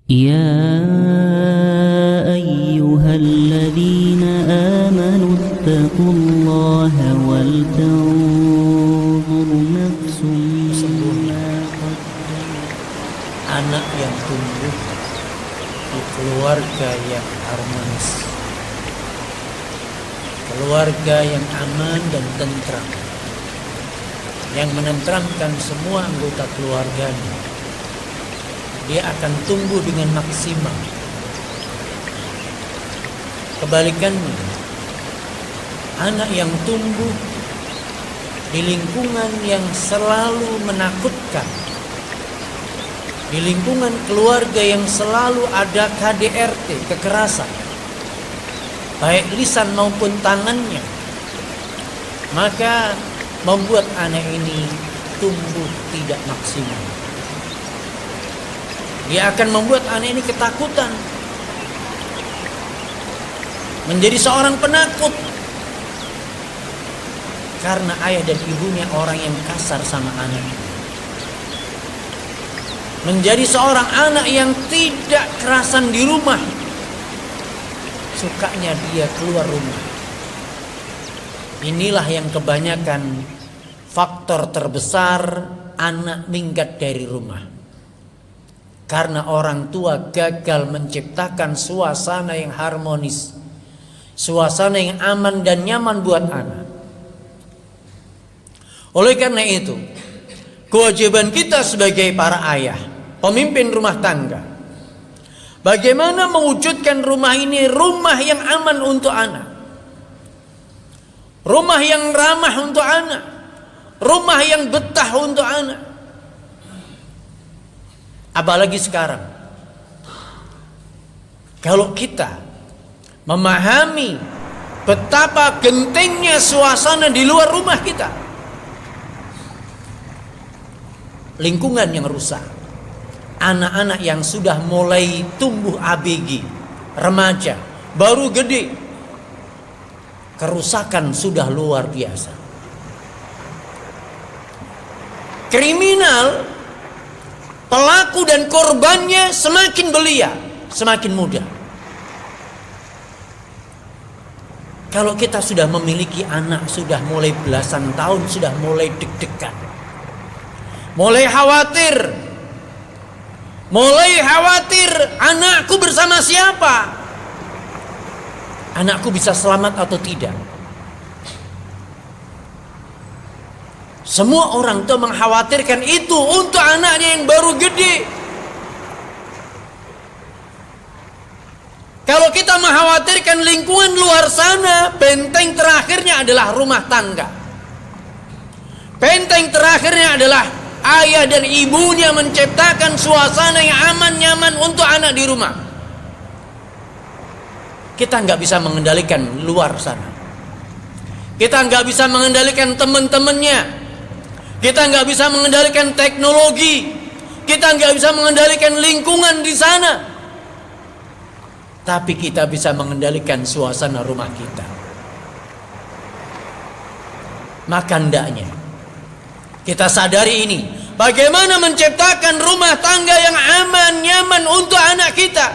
يا أيها الذين آمنوا اتقوا الله ولتنظر نفس ما قدمت. Anak yang tumbuh di keluarga yang harmonis, keluarga yang aman dan tentram, yang menenteramkan semua anggota keluarganya, dia akan tumbuh dengan maksimal. Kebalikannya, anak yang tumbuh di lingkungan yang selalu menakutkan, di lingkungan keluarga yang selalu ada KDRT, kekerasan, baik lisan maupun tangannya, maka membuat anak ini tumbuh tidak maksimal. Dia akan membuat anak ini ketakutan, menjadi seorang penakut, karena ayah dan ibunya orang yang kasar sama anaknya. Menjadi seorang anak yang tidak kerasan di rumah, sukanya dia keluar rumah. Inilah yang kebanyakan faktor terbesar anak minggat dari rumah. Karena orang tua gagal menciptakan suasana yang harmonis, suasana yang aman dan nyaman buat anak. Oleh karena itu, kewajiban kita sebagai para ayah, pemimpin rumah tangga, bagaimana mewujudkan rumah ini rumah yang aman untuk anak, rumah yang ramah untuk anak, rumah yang betah untuk anak. Apalagi sekarang, kalau kita memahami betapa gentingnya suasana di luar rumah kita, lingkungan yang rusak, anak-anak yang sudah mulai tumbuh ABG, remaja, baru gede, kerusakan sudah luar biasa. Kriminal, pelaku dan korbannya semakin belia, semakin muda. Kalau kita sudah memiliki anak, sudah mulai belasan tahun, sudah mulai deg-degan, mulai khawatir, anakku bersama siapa, anakku bisa selamat atau tidak. Semua orang tuh mengkhawatirkan itu untuk anaknya yang baru gede. Kalau kita mengkhawatirkan lingkungan luar sana, benteng terakhirnya adalah rumah tangga. Benteng terakhirnya adalah ayah dan ibunya menciptakan suasana yang aman, nyaman untuk anak di rumah. Kita nggak bisa mengendalikan luar sana. Kita nggak bisa mengendalikan teman-temannya. Kita nggak bisa mengendalikan teknologi. Kita nggak bisa mengendalikan lingkungan di sana. Tapi kita bisa mengendalikan suasana rumah kita. Maka hendaknya kita sadari ini, bagaimana menciptakan rumah tangga yang aman, nyaman untuk anak kita.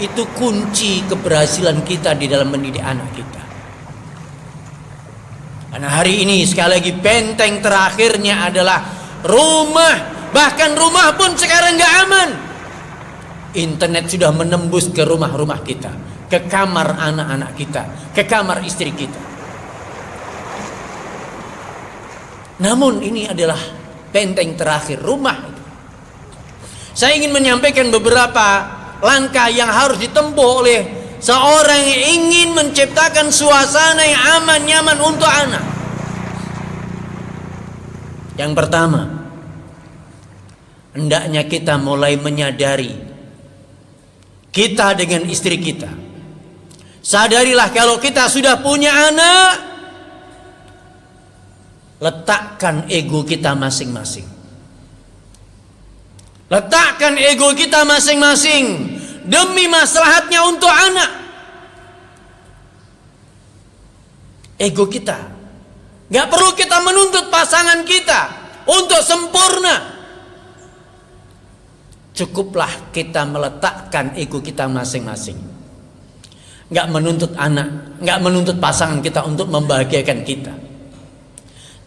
Itu kunci keberhasilan kita di dalam mendidik anak kita. Karena hari ini sekali lagi benteng terakhirnya adalah rumah. Bahkan rumah pun sekarang gak aman. Internet sudah menembus ke rumah-rumah kita, ke kamar anak-anak kita, ke kamar istri kita. Namun ini adalah benteng terakhir, rumah. Saya ingin menyampaikan beberapa langkah yang harus ditempuh oleh seorang yang ingin menciptakan suasana yang aman, nyaman untuk anak. Yang pertama, hendaknya kita mulai menyadari, kita dengan istri kita, sadarilah kalau kita sudah punya anak, letakkan ego kita masing-masing. Letakkan ego kita masing-masing demi maslahatnya untuk anak. Ego kita, gak perlu kita menuntut pasangan kita untuk sempurna. cukuplah kita meletakkan ego kita masing-masing. Nggak menuntut anak, nggak menuntut pasangan kita untuk membahagiakan kita.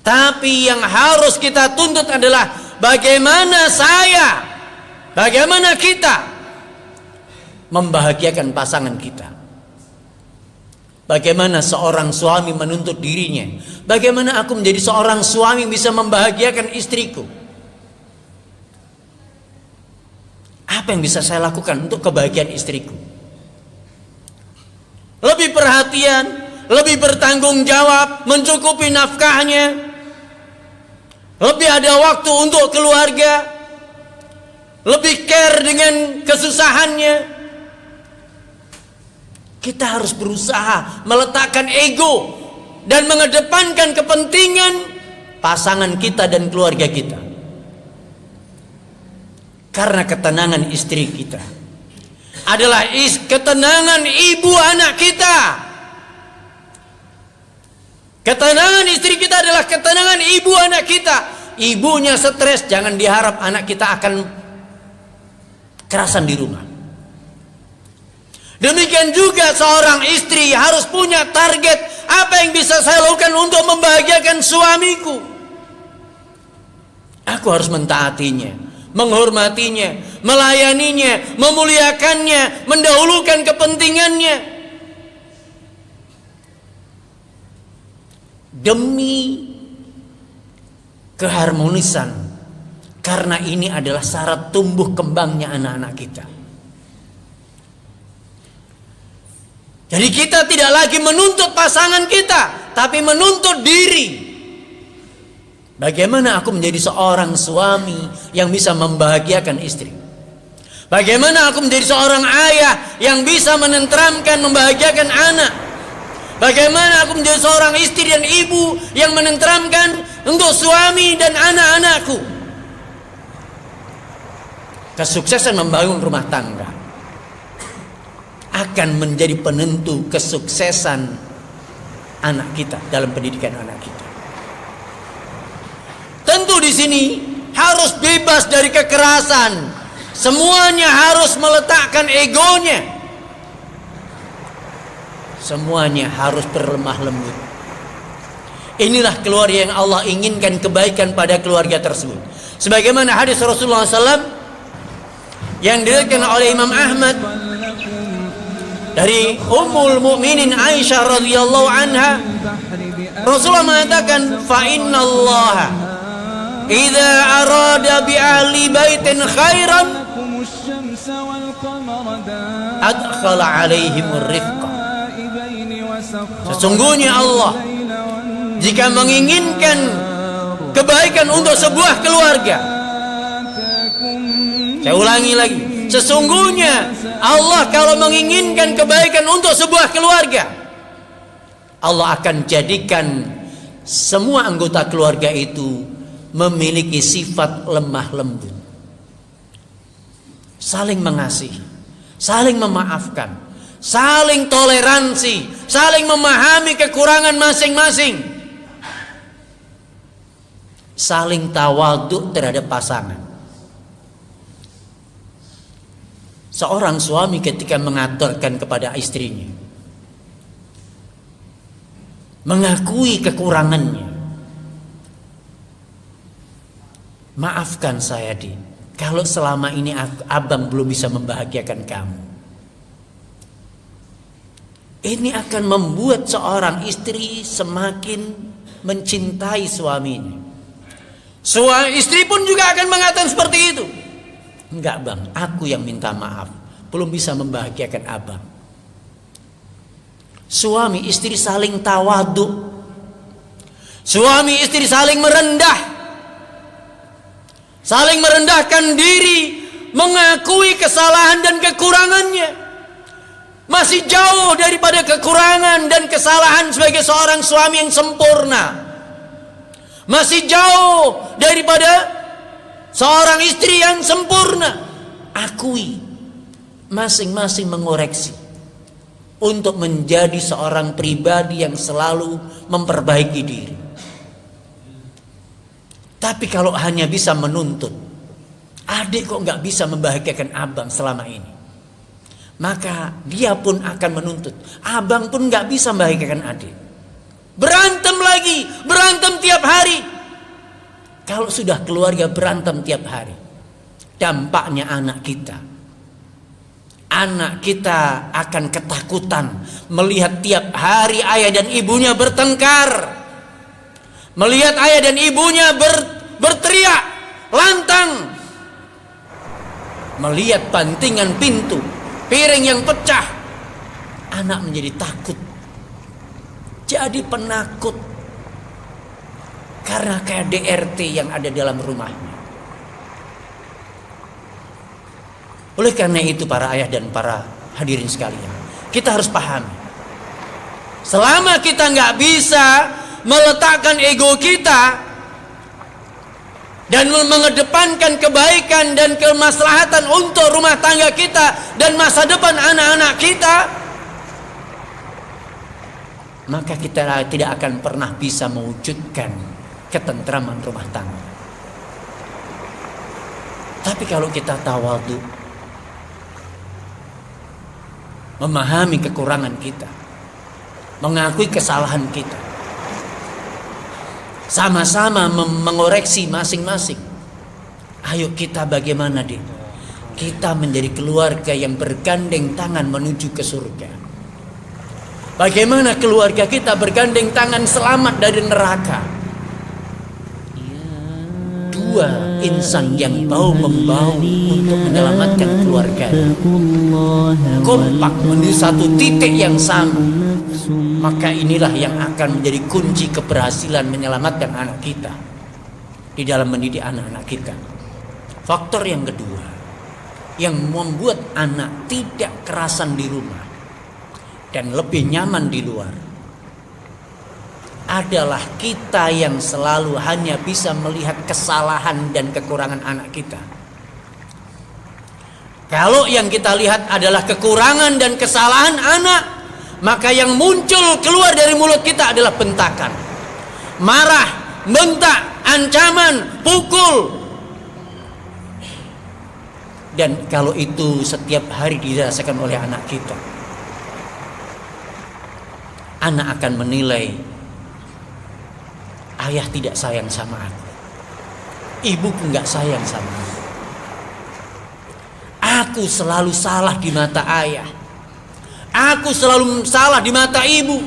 Tapi yang harus kita tuntut adalah bagaimana bagaimana kita membahagiakan pasangan kita. Bagaimana seorang suami menuntut dirinya, bagaimana aku menjadi seorang suami bisa membahagiakan istriku. Apa yang bisa saya lakukan untuk kebahagiaan istriku? Lebih perhatian, lebih bertanggung jawab, mencukupi nafkahnya, lebih ada waktu untuk keluarga, lebih care dengan kesusahannya. Kita harus berusaha meletakkan ego dan mengedepankan kepentingan pasangan kita dan keluarga kita. Karena ketenangan istri kita adalah ketenangan ibu anak kita. Ketenangan istri kita adalah ketenangan ibu anak kita. Ibunya stres, jangan diharap anak kita akan kerasan di rumah. Demikian juga seorang istri harus punya target, apa yang bisa saya lakukan untuk membahagiakan suamiku. Aku harus mentaatinya, menghormatinya, melayaninya, memuliakannya, mendahulukan kepentingannya. Demi keharmonisan, karena ini adalah syarat tumbuh kembangnya anak-anak kita. Jadi kita tidak lagi menuntut pasangan kita, tapi menuntut diri. Bagaimana aku menjadi seorang suami yang bisa membahagiakan istri? Bagaimana aku menjadi seorang ayah yang bisa menenteramkan, membahagiakan anak? Bagaimana aku menjadi seorang istri dan ibu yang menenteramkan untuk suami dan anak-anakku? Kesuksesan membangun rumah tangga akan menjadi penentu kesuksesan anak kita dalam pendidikan anak kita. Tentu di sini harus bebas dari kekerasan. Semuanya harus meletakkan egonya. Semuanya harus berlemah lembut. Inilah keluarga yang Allah inginkan kebaikan pada keluarga tersebut. Sebagaimana hadis Rasulullah SAW yang diriwayatkan oleh Imam Ahmad dari Ummul Mukminin Aisyah radhiyallahu anha, Rasulullah mengatakan, fa innallaha idza arada bi ahli baitin khairan adkhala alaihimur rifqa. Sesungguhnya Allah jika menginginkan kebaikan untuk sebuah keluarga, saya ulangi lagi, sesungguhnya Allah kalau menginginkan kebaikan untuk sebuah keluarga, Allah akan jadikan semua anggota keluarga itu memiliki sifat lemah lembut, saling mengasihi, saling memaafkan, saling toleransi, saling memahami kekurangan masing-masing, saling tawadhu terhadap pasangan. Seorang suami ketika mengaturkan kepada istrinya, mengakui kekurangannya, maafkan saya Di, kalau selama ini abang belum bisa membahagiakan kamu. Ini akan membuat seorang istri semakin mencintai suaminya. Istri pun juga akan mengatakan seperti itu. Enggak bang, aku yang minta maaf, belum bisa membahagiakan abang. Suami istri saling tawadhu, suami istri saling merendah, saling merendahkan diri, mengakui kesalahan dan kekurangannya. Masih jauh daripada kekurangan dan kesalahan sebagai seorang suami yang sempurna. Masih jauh daripada seorang istri yang sempurna. Akui, masing-masing mengoreksi untuk menjadi seorang pribadi yang selalu memperbaiki diri. Tapi kalau hanya bisa menuntut, Adik kok nggak bisa membahagiakan abang selama ini. Maka dia pun akan menuntut. Abang pun nggak bisa membahagiakan adik. Berantem lagi, berantem tiap hari. Kalau sudah keluarga berantem tiap hari, dampaknya anak kita akan ketakutan melihat tiap hari ayah dan ibunya bertengkar, melihat ayah dan ibunya berteriak lantang, melihat bantingan pintu, piring yang pecah. Anak menjadi takut, jadi penakut karena KDRT yang ada dalam rumahnya. Oleh karena itu para ayah dan para hadirin sekalian, kita harus pahami, selama kita nggak bisa meletakkan ego kita dan mengedepankan kebaikan dan kemaslahatan untuk rumah tangga kita dan masa depan anak-anak kita, maka kita tidak akan pernah bisa mewujudkan ketentraman rumah tangga. Tapi kalau kita tawadhu, memahami kekurangan kita, mengakui kesalahan kita, sama-sama mengoreksi masing-masing. Ayo kita bagaimana kita menjadi keluarga yang bergandeng tangan menuju ke surga. Bagaimana keluarga kita bergandeng tangan selamat dari neraka. Dua insan yang bau-membau untuk menyelamatkan keluarga, kompak menuju satu titik yang sama, maka inilah yang akan menjadi kunci keberhasilan menyelamatkan anak kita di dalam mendidik anak-anak kita. Faktor yang kedua yang membuat anak tidak kerasan di rumah dan lebih nyaman di luar adalah kita yang selalu hanya bisa melihat kesalahan dan kekurangan anak kita. Kalau yang kita lihat adalah kekurangan dan kesalahan anak, maka yang muncul keluar dari mulut kita adalah bentakan, marah, bentak, ancaman, pukul. Dan kalau itu setiap hari dirasakan oleh anak kita, anak akan menilai, ayah tidak sayang sama aku, ibu enggak sayang sama aku. Aku selalu salah di mata ayah, aku selalu salah di mata ibu.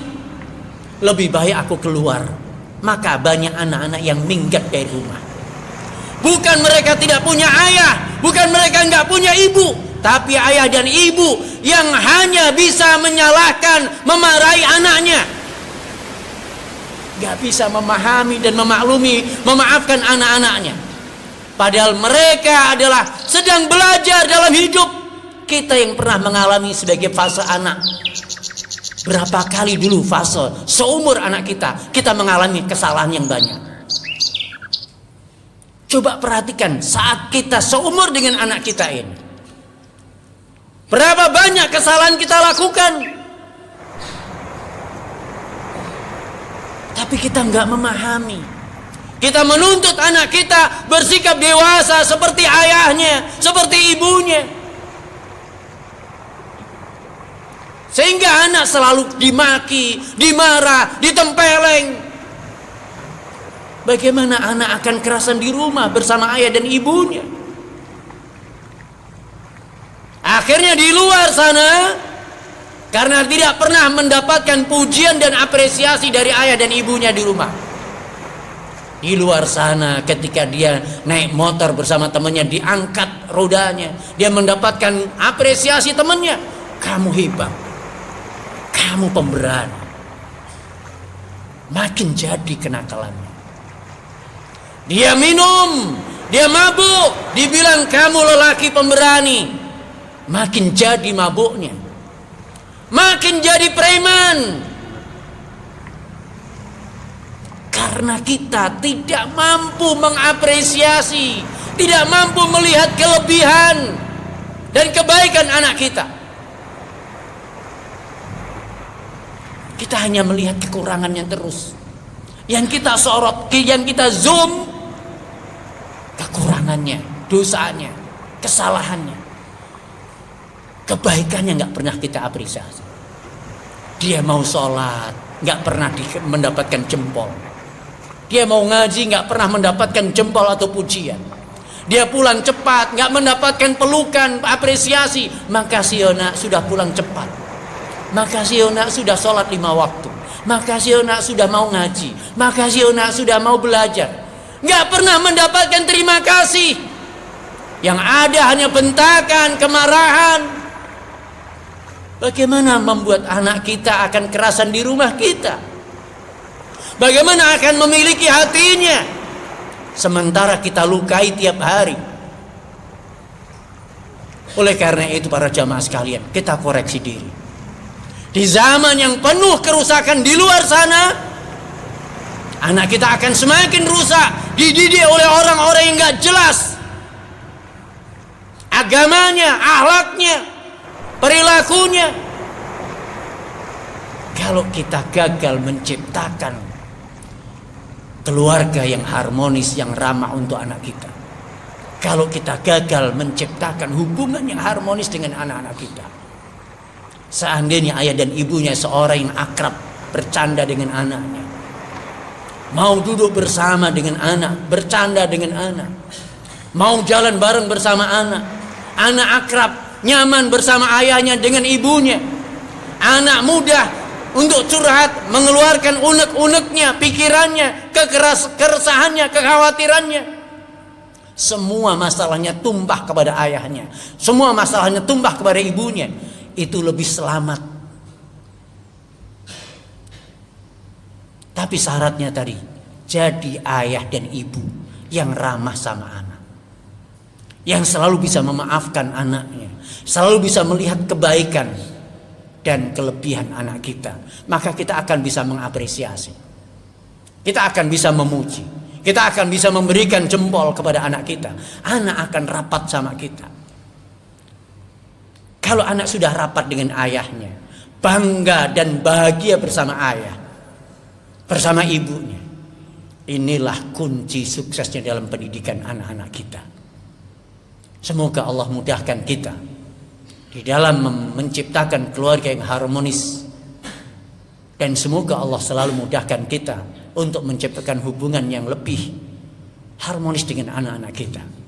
Lebih baik aku keluar. Maka banyak anak-anak yang minggat dari rumah. Bukan mereka tidak punya ayah, bukan mereka enggak punya ibu, tapi ayah dan ibu yang hanya bisa menyalahkan, memarahi anaknya, gak bisa memahami dan memaklumi, memaafkan anak-anaknya. Padahal mereka adalah sedang belajar dalam hidup. Kita yang pernah mengalami sebagai fase anak, berapa kali dulu fase seumur anak kita mengalami kesalahan yang banyak. Coba perhatikan saat kita seumur dengan anak kita ini, berapa banyak kesalahan kita lakukan. Tapi kita nggak memahami. Kita menuntut anak kita bersikap dewasa seperti ayahnya, seperti ibunya. Sehingga anak selalu dimaki, dimarah, ditempeleng. Bagaimana anak akan kerasan di rumah bersama ayah dan ibunya? Akhirnya di luar sana, karena tidak pernah mendapatkan pujian dan apresiasi dari ayah dan ibunya di rumah, di luar sana ketika dia naik motor bersama temannya, diangkat rodanya, dia mendapatkan apresiasi temannya, kamu hebat, kamu pemberani. Makin jadi kenakalannya. Dia minum, dia mabuk, dibilang kamu lelaki pemberani. Makin jadi mabuknya, makin jadi preman. Karena kita tidak mampu mengapresiasi, tidak mampu melihat kelebihan dan kebaikan anak kita. Kita hanya melihat kekurangannya terus. Yang kita sorot, yang kita zoom, kekurangannya. dosanya, kesalahannya, kebaikannya nggak pernah kita apresiasi. Dia mau sholat nggak pernah mendapatkan jempol. Dia mau ngaji nggak pernah mendapatkan jempol atau pujian. Dia pulang cepat nggak mendapatkan pelukan, apresiasi. Makasih Yona sudah pulang cepat. Makasih Yona sudah sholat 5 waktu. Makasih Yona sudah mau ngaji. Makasih Yona sudah mau belajar. Nggak pernah mendapatkan terima kasih. Yang ada hanya bentakan, kemarahan. Bagaimana membuat anak kita akan kerasan di rumah kita? Bagaimana akan memiliki hatinya? Sementara kita lukai tiap hari. Oleh karena itu para jamaah sekalian, kita koreksi diri. Di zaman yang penuh kerusakan di luar sana, anak kita akan semakin rusak, dididik oleh orang-orang yang gak jelas agamanya, akhlaknya, perilakunya. Kalau kita gagal menciptakan keluarga yang harmonis, yang ramah untuk anak kita, kalau kita gagal menciptakan hubungan yang harmonis dengan anak-anak kita, seandainya ayah dan ibunya seorang yang akrab, bercanda dengan anaknya, mau duduk bersama dengan anak, bercanda dengan anak, mau jalan bareng bersama anak, anak akrab, nyaman bersama ayahnya dengan ibunya, anak mudah untuk curhat, mengeluarkan unek-uneknya, pikirannya, keresahannya, kekhawatirannya. Semua masalahnya tumpah kepada ayahnya, semua masalahnya tumpah kepada ibunya. Itu lebih selamat. Tapi syaratnya tadi, jadi ayah dan ibu yang ramah sama anak, yang selalu bisa memaafkan anaknya, selalu bisa melihat kebaikan dan kelebihan anak kita. Maka kita akan bisa mengapresiasi, kita akan bisa memuji, kita akan bisa memberikan jempol kepada anak kita. Anak akan rapat sama kita. Kalau anak sudah rapat dengan ayahnya, bangga dan bahagia bersama ayah, bersama ibunya, inilah kunci suksesnya dalam pendidikan anak-anak kita. Semoga Allah mudahkan kita di dalam menciptakan keluarga yang harmonis, dan semoga Allah selalu mudahkan kita untuk menciptakan hubungan yang lebih harmonis dengan anak-anak kita.